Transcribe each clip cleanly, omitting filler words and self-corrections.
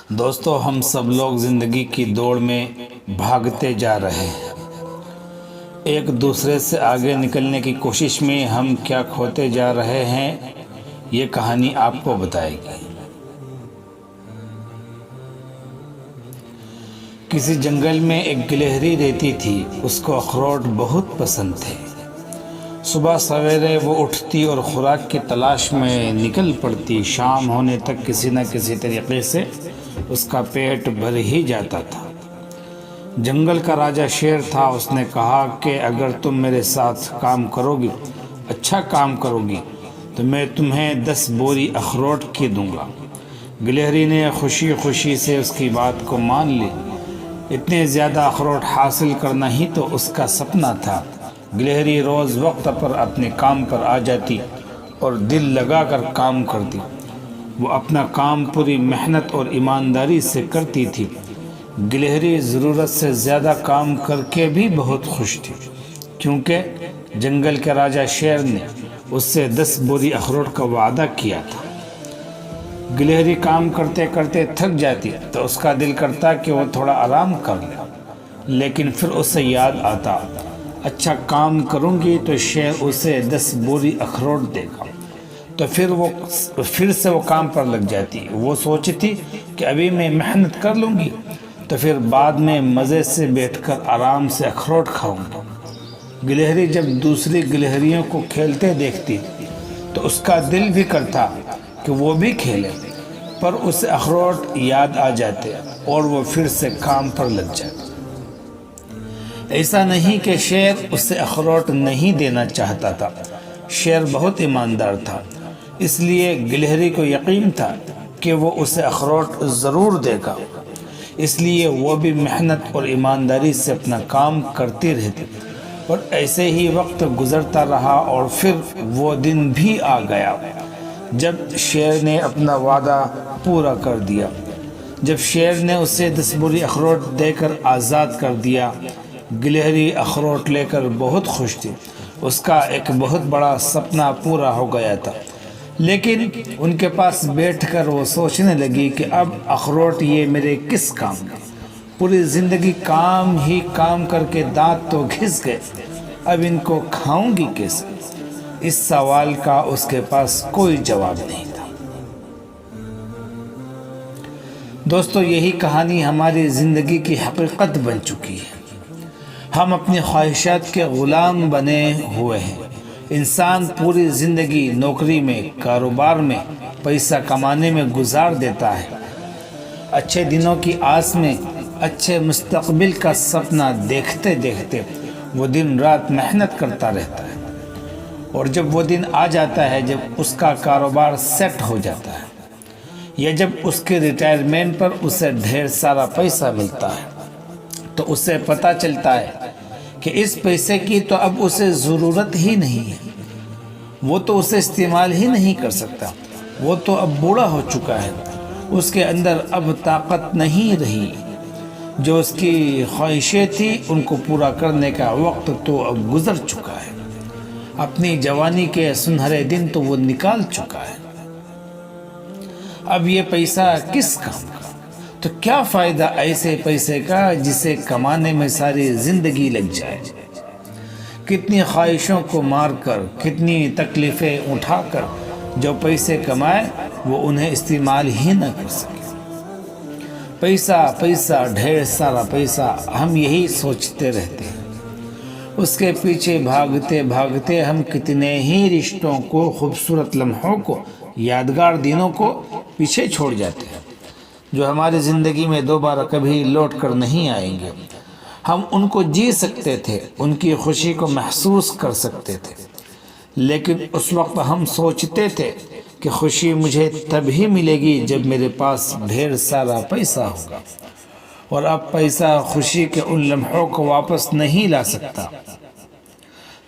دوستو، ہم سب لوگ زندگی کی دوڑ میں بھاگتے جا رہے ہیں۔ ایک دوسرے سے آگے نکلنے کی کوشش میں ہم کیا کھوتے جا رہے ہیں، یہ کہانی آپ کو بتائے گی۔ کسی جنگل میں ایک گلہری رہتی تھی، اس کو اخروٹ بہت پسند تھے۔ صبح سویرے وہ اٹھتی اور خوراک کی تلاش میں نکل پڑتی۔ شام ہونے تک کسی نہ کسی طریقے سے اس کا پیٹ بھر ہی جاتا تھا۔ جنگل کا راجا شیر تھا۔ اس نے کہا کہ اگر تم میرے ساتھ کام کرو گی، اچھا کام کرو گی، تو میں تمہیں 10 بوری اخروٹ کی دوں گا۔ گلہری نے خوشی خوشی سے اس کی بات کو مان لی۔ اتنے زیادہ اخروٹ حاصل کرنا ہی تو اس کا سپنا تھا۔ گلہری روز وقت پر اپنے کام پر آ جاتی اور دل لگا کر کام کرتی۔ وہ اپنا کام پوری محنت اور ایمانداری سے کرتی تھی۔ گلہری ضرورت سے زیادہ کام کر کے بھی بہت خوش تھی، کیونکہ جنگل کے راجا شیر نے اس سے 10 بوری اخروٹ کا وعدہ کیا تھا۔ گلہری کام کرتے کرتے تھک جاتی تو اس کا دل کرتا کہ وہ تھوڑا آرام کر لے، لیکن پھر اسے یاد آتا، اچھا کام کروں گی تو شیر اسے 10 بوری اخروٹ دے گا۔ تو پھر سے وہ کام پر لگ جاتی۔ وہ سوچتی کہ ابھی میں محنت کر لوں گی تو پھر بعد میں مزے سے بیٹھ کر آرام سے اخروٹ کھاؤں گی۔ گلہری جب دوسری گلہریوں کو کھیلتے دیکھتی تو اس کا دل بھی کرتا کہ وہ بھی کھیلے، پر اسے اخروٹ یاد آ جاتے اور وہ پھر سے کام پر لگ جاتی۔ ایسا نہیں کہ شیر اسے اخروٹ نہیں دینا چاہتا تھا۔ شیر بہت ایماندار تھا، اس لیے گلہری کو یقین تھا کہ وہ اسے اخروٹ ضرور دے گا۔ اس لیے وہ بھی محنت اور ایمانداری سے اپنا کام کرتی رہتی، اور ایسے ہی وقت گزرتا رہا اور پھر وہ دن بھی آ گیا جب شیر نے اپنا وعدہ پورا کر دیا۔ جب شیر نے اسے 10 بوری اخروٹ دے کر آزاد کر دیا، گلہری اخروٹ لے کر بہت خوش تھی۔ اس کا ایک بہت بڑا سپنا پورا ہو گیا تھا، لیکن ان کے پاس بیٹھ کر وہ سوچنے لگی کہ اب اخروٹ یہ میرے کس کام کا؟ پوری زندگی کام ہی کام کر کے دانت تو گھس گئے، اب ان کو کھاؤں گی کیسے؟ اس سوال کا اس کے پاس کوئی جواب نہیں تھا۔ دوستو، یہی کہانی ہماری زندگی کی حقیقت بن چکی ہے۔ ہم اپنی خواہشات کے غلام بنے ہوئے ہیں۔ انسان پوری زندگی نوکری میں، کاروبار میں، پیسہ کمانے میں گزار دیتا ہے، اچھے دنوں کی آس میں، اچھے مستقبل کا سپنا دیکھتے دیکھتے وہ دن رات محنت کرتا رہتا ہے، اور جب وہ دن آ جاتا ہے جب اس کا کاروبار سیٹ ہو جاتا ہے، یا جب اس کے ریٹائرمنٹ پر اسے ڈھیر سارا پیسہ ملتا ہے، تو اسے پتہ چلتا ہے کہ اس پیسے کی تو اب اسے ضرورت ہی نہیں ہے، وہ تو اسے استعمال ہی نہیں کر سکتا، وہ تو اب بوڑھا ہو چکا ہے، اس کے اندر اب طاقت نہیں رہی، جو اس کی خواہشیں تھیں ان کو پورا کرنے کا وقت تو اب گزر چکا ہے، اپنی جوانی کے سنہرے دن تو وہ نکال چکا ہے، اب یہ پیسہ کس کام کا؟ تو کیا فائدہ ایسے پیسے کا جسے کمانے میں ساری زندگی لگ جائے؟ کتنی خواہشوں کو مار کر، کتنی تکلیفیں اٹھا کر جو پیسے کمائے وہ انہیں استعمال ہی نہ کر سکے۔ پیسہ پیسہ، ڈھیر سارا پیسہ، ہم یہی سوچتے رہتے ہیں۔ اس کے پیچھے بھاگتے بھاگتے ہم کتنے ہی رشتوں کو، خوبصورت لمحوں کو، یادگار دنوں کو پیچھے چھوڑ جاتے ہیں، جو ہماری زندگی میں دوبارہ کبھی لوٹ کر نہیں آئیں گے۔ ہم ان کو جی سکتے تھے، ان کی خوشی کو محسوس کر سکتے تھے، لیکن اس وقت ہم سوچتے تھے کہ خوشی مجھے تب ہی ملے گی جب میرے پاس ڈھیر سارا پیسہ ہوگا، اور اب پیسہ خوشی کے ان لمحوں کو واپس نہیں لا سکتا۔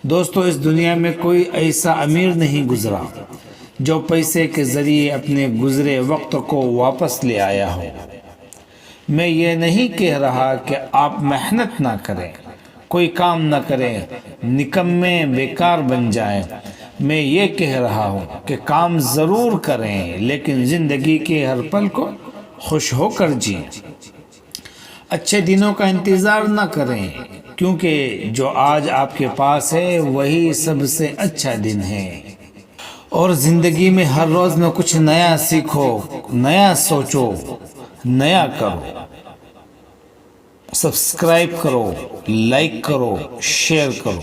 دوستو، اس دنیا میں کوئی ایسا امیر نہیں گزرا جو پیسے کے ذریعے اپنے گزرے وقت کو واپس لے آیا ہو۔ میں یہ نہیں کہہ رہا کہ آپ محنت نہ کریں، کوئی کام نہ کریں، نکمے بیکار بن جائیں۔ میں یہ کہہ رہا ہوں کہ کام ضرور کریں، لیکن زندگی کے ہر پل کو خوش ہو کر جئیں۔ اچھے دنوں کا انتظار نہ کریں، کیونکہ جو آج آپ کے پاس ہے وہی سب سے اچھا دن ہے۔ اور زندگی میں ہر روز میں کچھ نیا سیکھو، نیا سوچو، نیا کرو۔ سبسکرائب کرو، لائک کرو، شیئر کرو۔